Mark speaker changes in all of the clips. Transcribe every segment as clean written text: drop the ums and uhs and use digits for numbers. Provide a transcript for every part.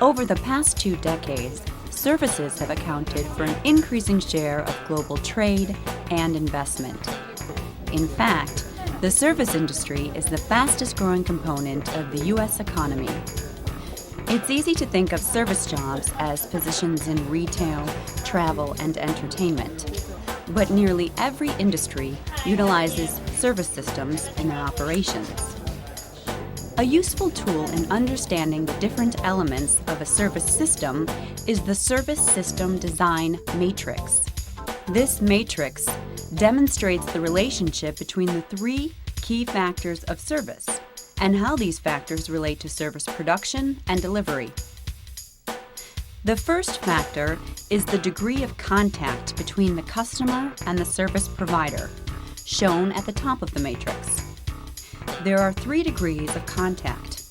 Speaker 1: Over the past 2 decades, services have accounted for an increasing share of global trade and investment. In fact, the service industry is the fastest growing component of the U.S. economy. It's easy to think of service jobs as positions in retail, travel, and entertainment, but nearly every industry utilizes service systems in their operations. A useful tool in understanding the different elements of a service system is the Service System Design Matrix. This matrix demonstrates the relationship between the 3 key factors of service and how these factors relate to service production and delivery. The first factor is the degree of contact between the customer and the service provider, shown at the top of the matrix. There are 3 degrees of contact.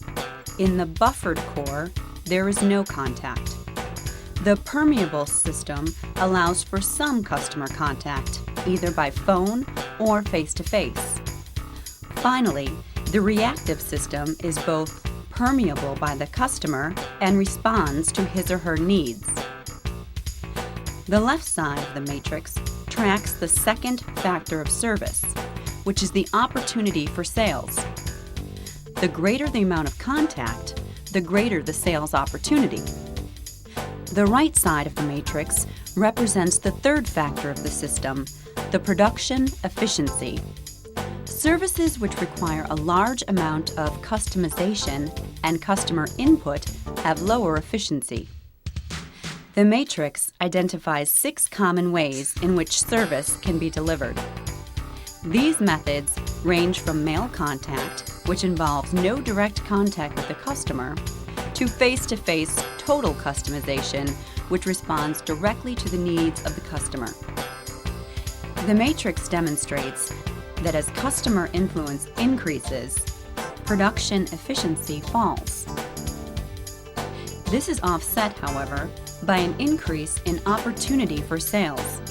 Speaker 1: In the buffered core, there is no contact. The permeable system allows for some customer contact, either by phone or face-to-face. Finally, the reactive system is both permeable by the customer and responds to his or her needs. The left side of the matrix tracks the second factor of service, which is the opportunity for sales. The greater the amount of contact, the greater the sales opportunity. The right side of the matrix represents the third factor of the system, the production efficiency. Services which require a large amount of customization and customer input have lower efficiency. The matrix identifies 6 common ways in which service can be delivered. These methods range from mail contact, which involves no direct contact with the customer, to face-to-face total customization, which responds directly to the needs of the customer. The matrix demonstrates that as customer influence increases, production efficiency falls. This is offset, however, by an increase in opportunity for sales.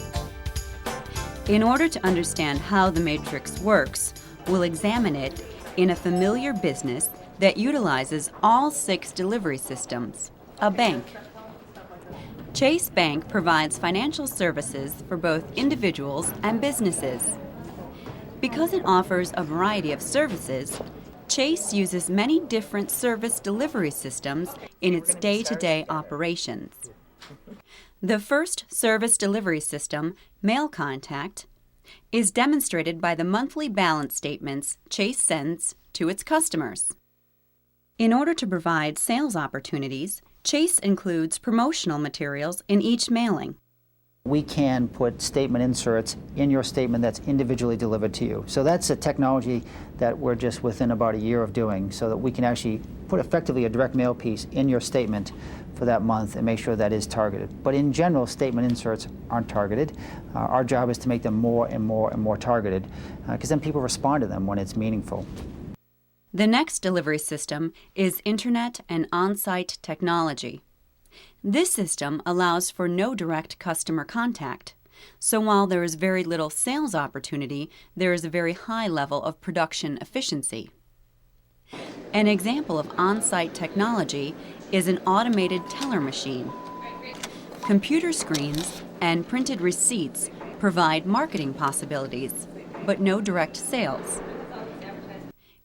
Speaker 1: In order to understand how the matrix works, we'll examine it in a familiar business that utilizes all 6 delivery systems, a bank. Chase Bank provides financial services for both individuals and businesses. Because it offers a variety of services, Chase uses many different service delivery systems in its day-to-day operations. The first service delivery system, Mail Contact, is demonstrated by the monthly balance statements Chase sends to its customers. In order to provide sales opportunities, Chase includes promotional materials in each mailing.
Speaker 2: We can put statement inserts in your statement that's individually delivered to you. So that's a technology that we're just within about a year of doing, so that we can actually put effectively a direct mail piece in your statement for that month and make sure that is targeted. But in general, statement inserts aren't targeted. Our job is to make them more and more and more targeted, because then people respond to them when it's meaningful.
Speaker 1: The next delivery system is Internet and On-Site Technology. This system allows for no direct customer contact, so while there is very little sales opportunity, there is a very high level of production efficiency. An example of on-site technology is an automated teller machine. Computer screens and printed receipts provide marketing possibilities, but no direct sales.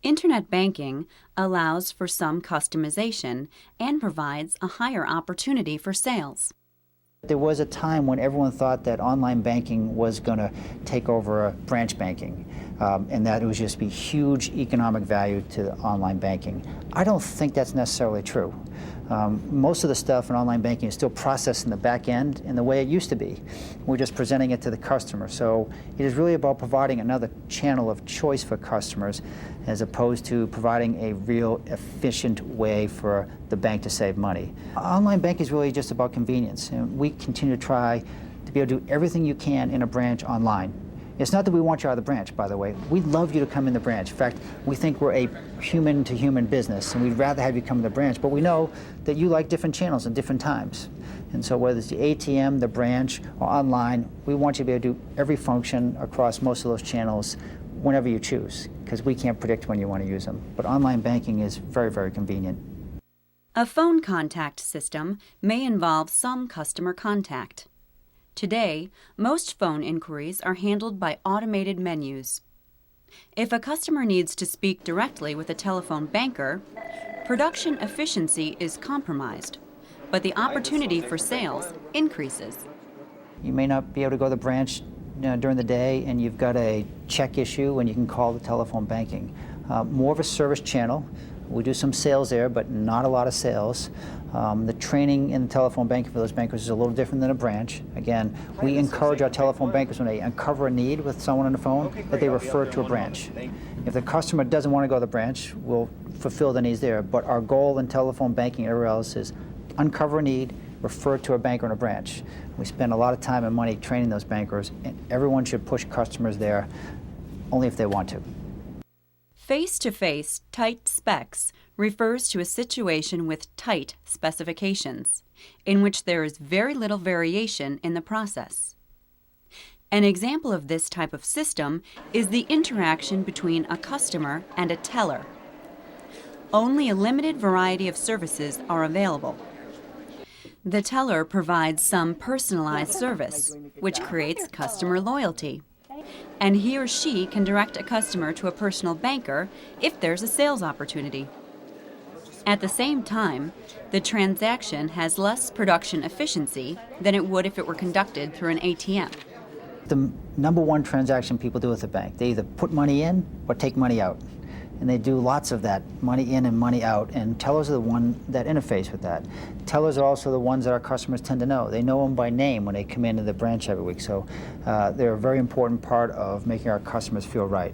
Speaker 1: Internet banking allows for some customization and provides a higher opportunity for sales.
Speaker 2: There was a time when everyone thought that online banking was going to take over branch banking, and that it would just be huge economic value to online banking. I don't think that's necessarily true. Most of the stuff in online banking is still processed in the back end in the way it used to be. We're just presenting it to the customer. So it is really about providing another channel of choice for customers, as opposed to providing a real efficient way for the bank to save money. Online banking is really just about convenience, and we continue to try to be able to do everything you can in a branch online. It's not that we want you out of the branch, by the way. We'd love you to come in the branch. In fact, we think we're a human-to-human business, and we'd rather have you come in the branch, but we know that you like different channels at different times. And so whether it's the ATM, the branch, or online, we want you to be able to do every function across most of those channels whenever you choose, because we can't predict when you want to use them. But online banking is very, very convenient.
Speaker 1: A phone contact system may involve some customer contact. Today, most phone inquiries are handled by automated menus. If a customer needs to speak directly with a telephone banker, production efficiency is compromised, but the opportunity for sales increases.
Speaker 2: You may not be able to go to the branch during the day, and you've got a check issue, and you can call the telephone banking. More of a service channel. We do some sales there, but not a lot of sales. The training in the telephone banking for those bankers is a little different than a branch. Again, we encourage our telephone bankers when they uncover a need with someone on the phone that they refer to a branch. If the customer doesn't want to go to the branch, we'll fulfill the needs there. But our goal in telephone banking and everywhere else is uncover a need, refer to a banker in a branch. We spend a lot of time and money training those bankers, and everyone should push customers there only if they want to.
Speaker 1: Face-to-face tight specs refers to a situation with tight specifications, in which there is very little variation in the process. An example of this type of system is the interaction between a customer and a teller. Only a limited variety of services are available. The teller provides some personalized service, which creates customer loyalty. And he or she can direct a customer to a personal banker if there's a sales opportunity. At the same time, the transaction has less production efficiency than it would if it were conducted through an ATM.
Speaker 2: The number one transaction people do with a bank, they either put money in or take money out. And they do lots of that, money in and money out, and tellers are the one that interface with that. Tellers are also the ones that our customers tend to know. They know them by name when they come into the branch every week, so they're a very important part of making our customers feel right.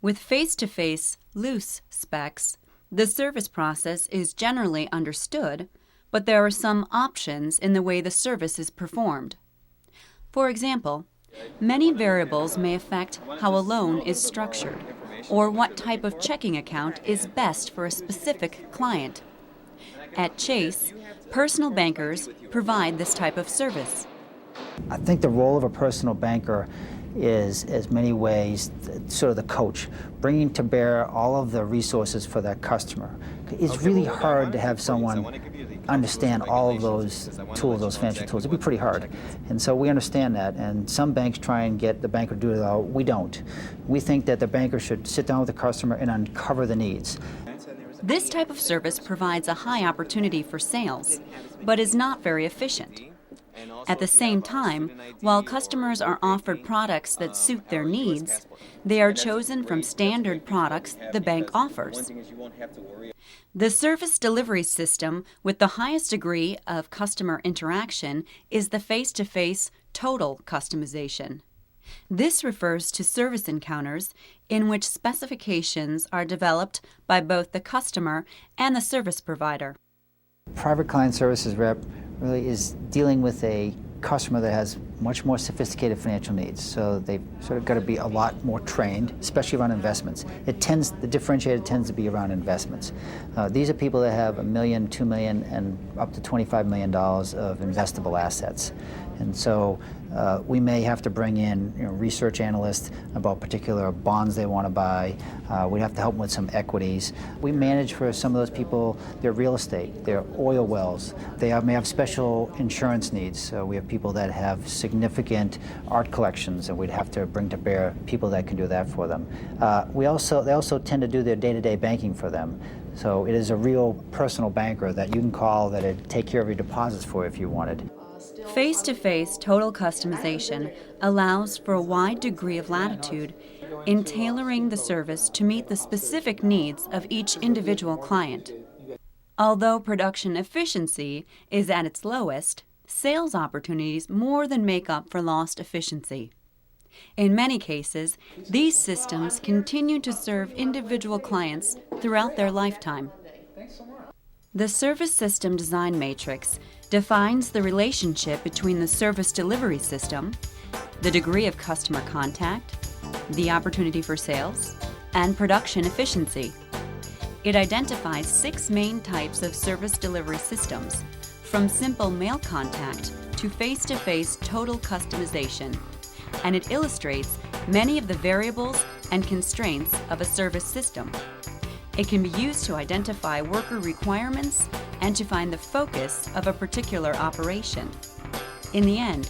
Speaker 1: With face-to-face loose specs, the service process is generally understood, but there are some options in the way the service is performed. For example, many variables may affect how a loan is structured, or what type of checking account is best for a specific client. At Chase, personal bankers provide this type of service.
Speaker 2: I think the role of a personal banker is, as many ways, sort of the coach, bringing to bear all of the resources for that customer. It's really hard to have someone understand all of those tools, those financial tools. It'd be pretty hard. And so we understand that, and some banks try and get the banker to do it all. We don't. We think that the banker should sit down with the customer and uncover the needs.
Speaker 1: This type of service provides a high opportunity for sales, but is not very efficient. At the same time, while customers are offered products that suit their needs, they are chosen from standard products the bank offers. The service delivery system with the highest degree of customer interaction is the face-to-face total customization. This refers to service encounters in which specifications are developed by both the customer and the service provider.
Speaker 2: Private client services rep really is dealing with a customer that has much more sophisticated financial needs. So they've sort of got to be a lot more trained, especially around investments. The differentiator tends to be around investments. These are people that have $1 million, $2 million, and up to $25 million of investable assets. And so we may have to bring in research analysts about particular bonds they want to buy. We have to help them with some equities. We manage for some of those people their real estate, their oil wells. They may have special insurance needs. So we have people that have significant art collections, and we'd have to bring to bear people that can do that for them. They also tend to do their day-to-day banking for them. So it is a real personal banker that you can call that'd take care of your deposits for you if you wanted.
Speaker 1: Face-to-face total customization allows for a wide degree of latitude in tailoring the service to meet the specific needs of each individual client. Although production efficiency is at its lowest, sales opportunities more than make up for lost efficiency. In many cases, these systems continue to serve individual clients throughout their lifetime. The Service System Design Matrix defines the relationship between the service delivery system, the degree of customer contact, the opportunity for sales, and production efficiency. It identifies 6 main types of service delivery systems, from simple mail contact to face-to-face total customization, and it illustrates many of the variables and constraints of a service system. It can be used to identify worker requirements and to find the focus of a particular operation. In the end,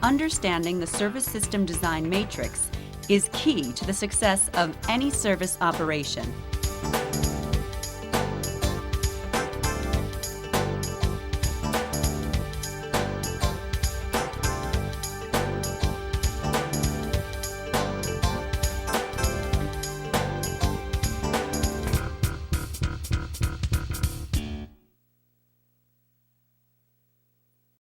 Speaker 1: understanding the service system design matrix is key to the success of any service operation.